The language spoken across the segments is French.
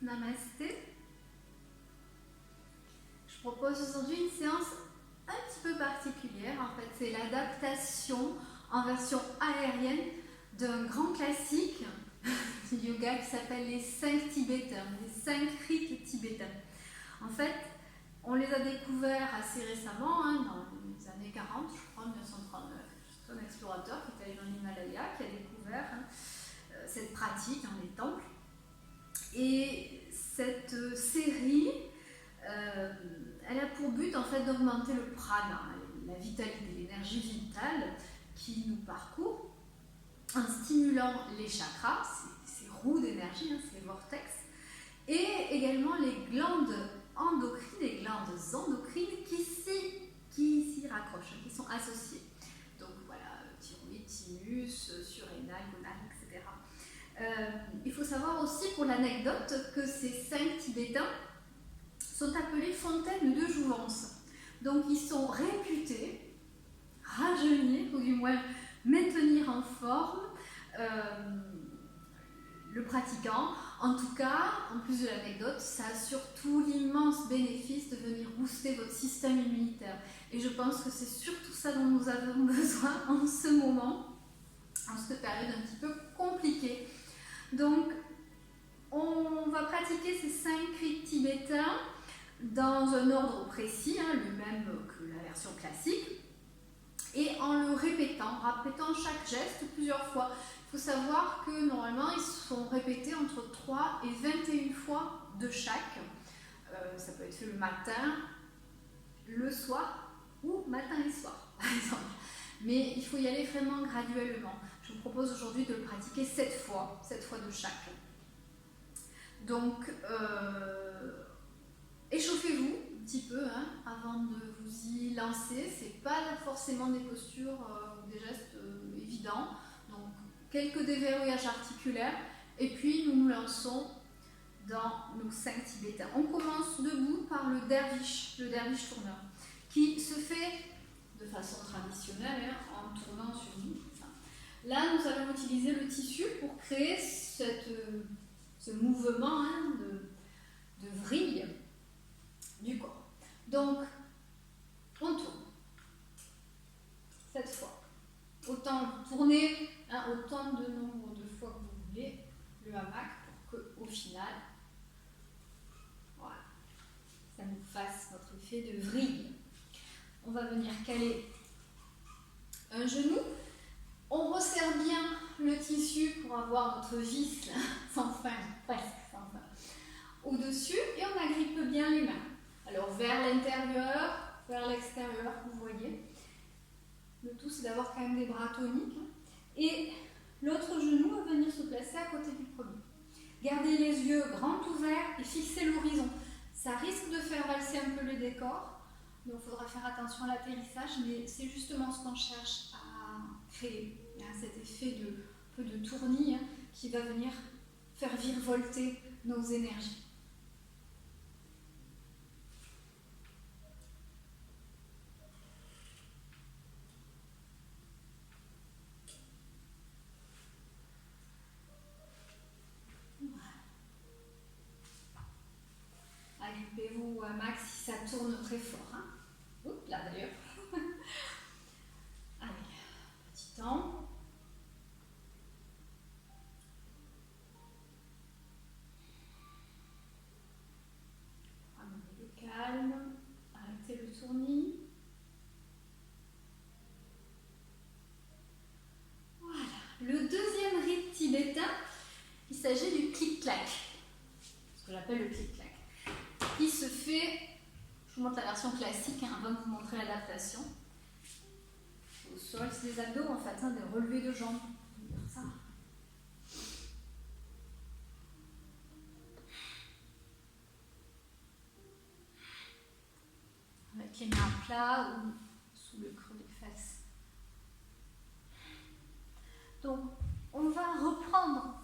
Namasté. Je propose aujourd'hui une séance un petit peu particulière. En fait, c'est l'adaptation en version aérienne d'un grand classique du yoga qui s'appelle les 5 tibétains, les 5 rites tibétains. En fait, on les a découverts assez récemment, dans les années 40, je crois, 1939. C'est un explorateur qui est allé dans l'Himalaya qui a découvert cette pratique dans les temples. Et cette série, elle a pour but en fait d'augmenter le prana, la vitalité, l'énergie vitale qui nous parcourt, en stimulant les chakras, ces roues d'énergie, ces vortex, et également les glandes endocrines qui s'y raccrochent, qui sont associées. Donc voilà, thyroïde, thymus, surrénal, gonal, etc. Il faut savoir aussi pour l'anecdote que ces 5 tibétains sont appelés fontaines de jouvence. Donc ils sont réputés rajeunir, ou du moins maintenir en forme le pratiquant. En tout cas, en plus de l'anecdote, ça a surtout l'immense bénéfice de venir booster votre système immunitaire. Et je pense que c'est surtout ça dont nous avons besoin en ce moment, en cette période un petit peu compliquée. Donc, on va pratiquer ces 5 rites tibétains dans un ordre précis, le même que la version classique, et en le répétant chaque geste plusieurs fois. Il faut savoir que normalement ils sont répétés entre 3 et 21 fois de chaque. Ça peut être fait le matin, le soir ou matin et soir par exemple. Mais il faut y aller vraiment graduellement. Je vous propose aujourd'hui de le pratiquer 7 fois de chaque. Donc échauffez-vous un petit peu avant de vous y lancer. C'est pas forcément des postures ou des gestes évidents. Donc quelques déverrouillages articulaires et puis nous nous lançons dans nos 5 tibétains. On commence debout par le derviche tourneur, qui se fait de façon traditionnelle en tournant sur nous. Là, nous allons utiliser le tissu pour créer ce mouvement de vrille du corps. Donc, on tourne 7 fois. Autant tourner autant de nombre de fois que vous voulez le hamac pour qu'au final, voilà, ça nous fasse notre effet de vrille. On va venir caler un genou. On resserre bien le tissu pour avoir notre vis sans fin, presque sans fin, au-dessus, et on agrippe bien les mains. Alors vers l'intérieur, vers l'extérieur, vous voyez. Le tout, c'est d'avoir quand même des bras toniques. Et l'autre genou va venir se placer à côté du premier. Gardez les yeux grands ouverts et fixez l'horizon. Ça risque de faire valser un peu le décor, donc il faudra faire attention à l'atterrissage, mais c'est justement ce qu'on cherche à créer. Il y a cet effet de tournis qui va venir faire virevolter nos énergies. Agrippez-vous à max si ça tourne très fort. Oups, là d'ailleurs. Allez, petit temps. Amenez le calme. Arrêtez le tournis. Voilà. Le deuxième rite tibétain, il s'agit du clic-clac. Ce que j'appelle le clic-clac. Il se fait, je vous montre la version classique avant de vous montrer l'adaptation. Au sol, c'est des abdos en fait, des relevés de jambes. Ça. Avec les mains à plat ou sous le creux des fesses. Donc, on va reprendre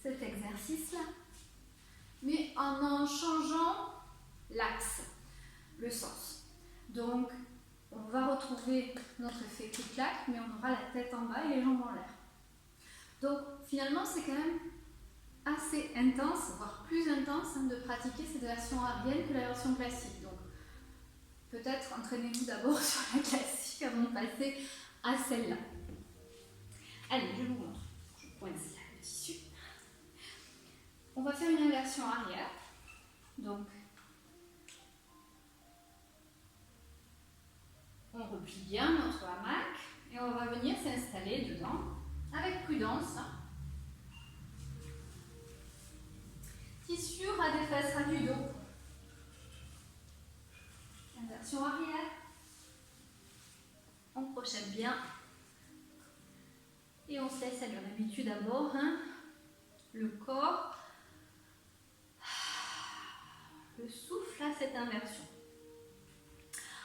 cet exercice-là, mais en changeant l'axe, le sens. Donc, on va retrouver notre effet clic-clac, mais on aura la tête en bas et les jambes en l'air. Donc, finalement, c'est quand même assez intense, voire plus intense, de pratiquer cette version arienne que la version classique. Donc, peut-être entraînez-vous d'abord sur la classique avant de passer à celle-là. Allez, je vous montre. Je coince le tissu. On va faire une inversion arrière. Donc, on replie bien notre hamac et on va venir s'installer dedans avec prudence. Tissu ras des fesses, ras du dos. Inversion arrière. On crochette bien. Et on se laisse aller. On habitue d'abord le corps, le souffle à cette inversion.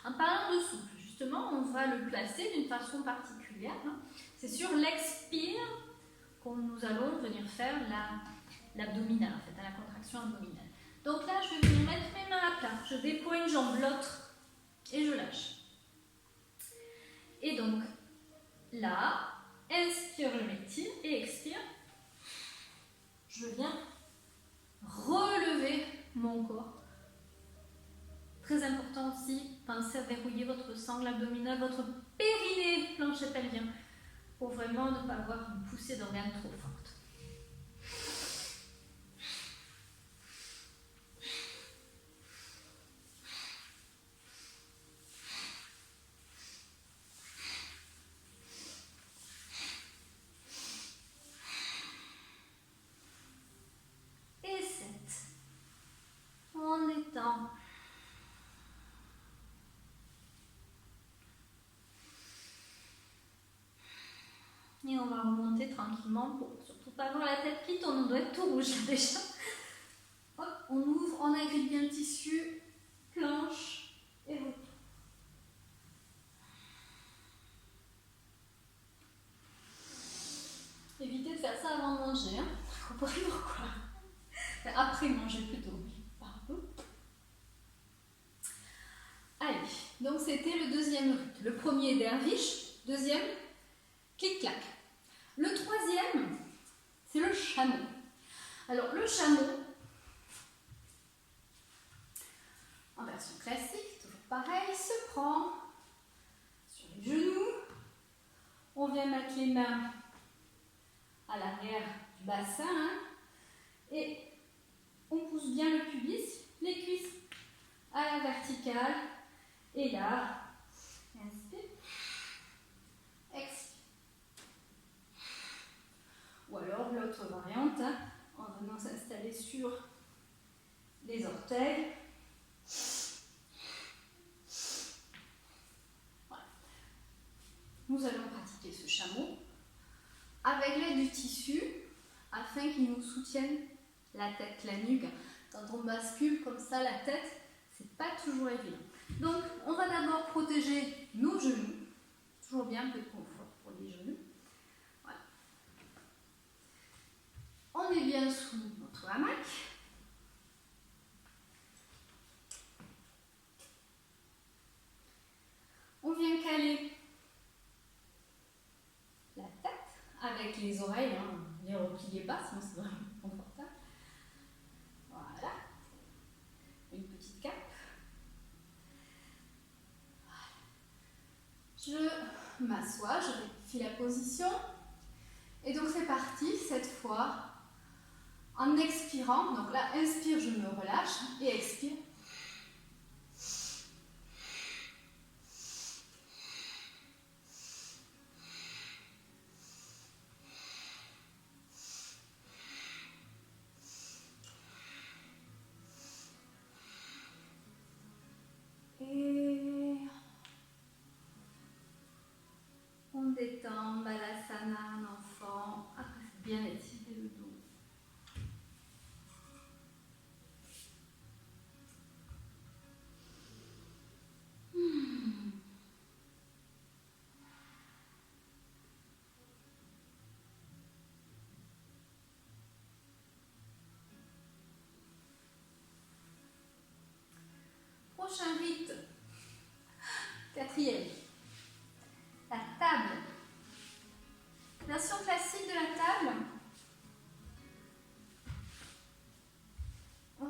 En parlant de souffle, justement, on va le placer d'une façon particulière. C'est sur l'expire que nous allons venir faire l'abdominale, en fait, la contraction abdominale. Donc là, je vais venir mettre mes mains à plat. Je déploie une jambe, l'autre, et je lâche. Et donc, là, inspire, je m'étire, et expire. Je viens relever mon corps. Très important aussi, pensez à verrouiller votre sangle abdominale, votre périnée, plancher pelvien, pour vraiment ne pas avoir une poussée d'organes trop forte. Et 7. On étend. Et on va remonter tranquillement pour surtout pas avoir la tête qui tourne. On doit être tout rouge déjà. Hop, on ouvre, on agrippe bien le tissu, planche et retour. Évitez de faire ça avant de manger. Vous comprenez pourquoi? Après manger plutôt. Pardon. Allez, donc c'était le deuxième rite. Le premier derviche, deuxième clic-clac. Le troisième, c'est le chameau. Alors le chameau, en version classique, toujours pareil, se prend sur les genoux. On vient mettre les mains à l'arrière du bassin et on pousse bien le pubis, les cuisses à la verticale. Et là, inspire, expire. Ou alors l'autre variante, en venant s'installer sur les orteils. Voilà. Nous allons pratiquer ce chameau avec l'aide du tissu afin qu'il nous soutienne la tête, la nuque. Quand on bascule comme ça la tête, c'est pas toujours évident. Donc, on va d'abord protéger nos genoux. Toujours bien un peu de confort pour les genoux. Voilà. On est bien sous notre hamac. On vient caler la tête avec les oreilles. Ne repliez pas, sinon c'est vraiment confortable. Voilà. Une petite cape. Je m'assois, je rectifie la position. Et donc c'est parti, cette fois, en expirant. Donc là, inspire, je me relâche. Et expire. Et on détend, Balasana, un enfant. Après, bien étirer le dos.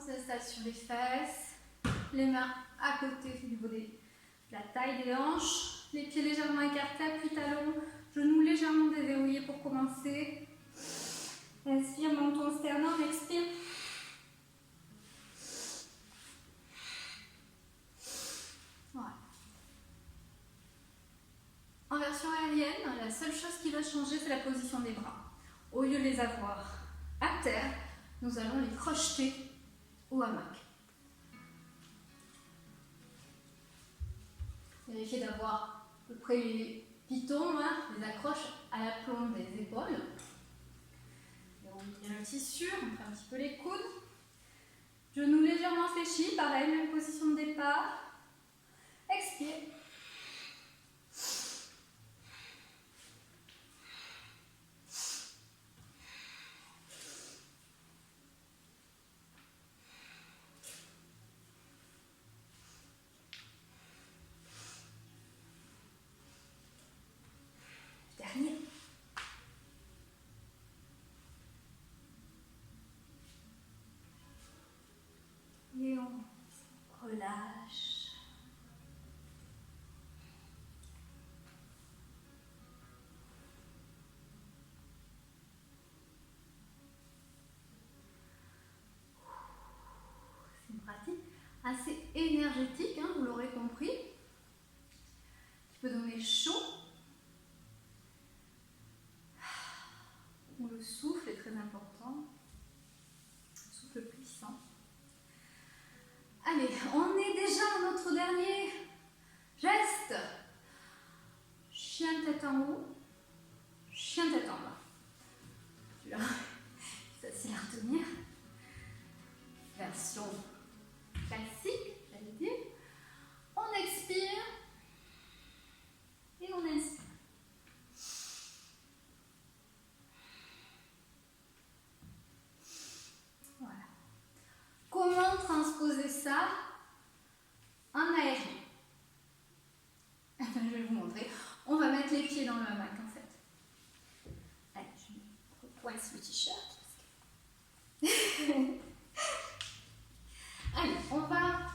s'installe sur les fesses, les mains à côté du niveau de la taille des hanches, les pieds légèrement écartés, appui talons, genoux légèrement déverrouillés pour commencer. Inspire, menton, sternum, expire. Voilà. En version aérienne, la seule chose qui va changer, c'est la position des bras. Au lieu de les avoir à terre, nous allons les crocheter au hamac. Vérifiez d'avoir à peu près les pitons, les accroches à la plombe des épaules. Et on ouvre le tissu, on fait un petit peu les coudes. Genoux légèrement fléchis, pareil, même position de départ. Expire. Dernier. Et on relâche. C'est une pratique assez énergétique, vous l'aurez compris, qui peut donner chaud. Où le souffle est très important. Souffle puissant. Allez, on est déjà à notre dernier geste. Chien tête en haut, chien tête en bas. Celui-là, c'est facile à retenir. Version classique, j'allais dire. On expire et on inspire. Voilà. Comment transposer ça en aérien? Je vais vous montrer. On va mettre les pieds dans le hamac en fait. Allez, je recoince le t-shirt. Allez, on va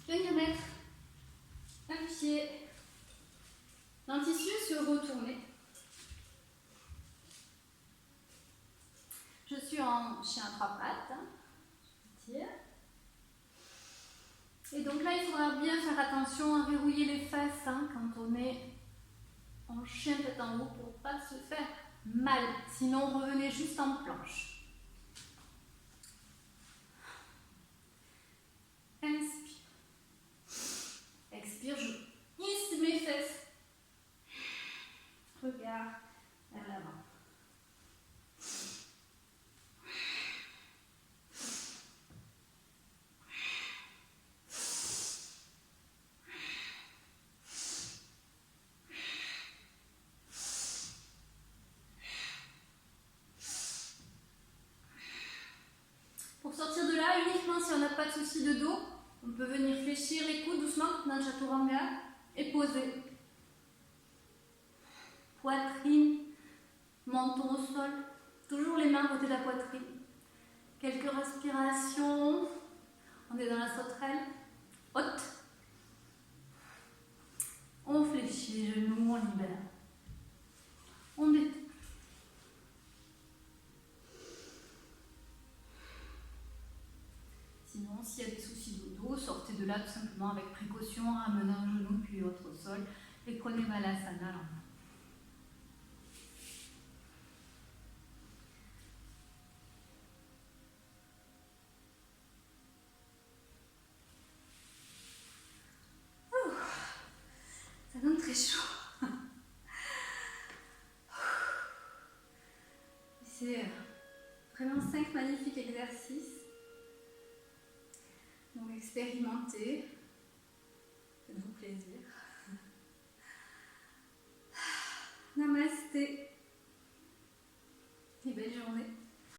venir mettre un pied dans le tissu, se retourner. Je suis en chien à trois pattes. Je tire. Et donc là, il faudra bien faire attention à verrouiller les fesses quand on est en chien tête en haut pour ne pas se faire mal. Sinon, revenez juste en planche. Inspire. Expire, je hisse mes fesses. Regarde vers l'avant. Pour sortir de là, uniquement si on n'a pas de souci de dos, on peut venir fléchir les coudes doucement dans le chaturanga et poser. Poitrine, menton au sol, toujours les mains à côté de la poitrine. Quelques respirations, on est dans la sauterelle haute. On fléchit les genoux, on libère. On détend. Sinon, s'il y a des soucis de dos, sortez de là tout simplement avec précaution, ramenez un genou puis votre sol et prenez Malasana. Ça donne très chaud. C'est vraiment 5 magnifiques exercices. Donc expérimentez, faites-vous plaisir.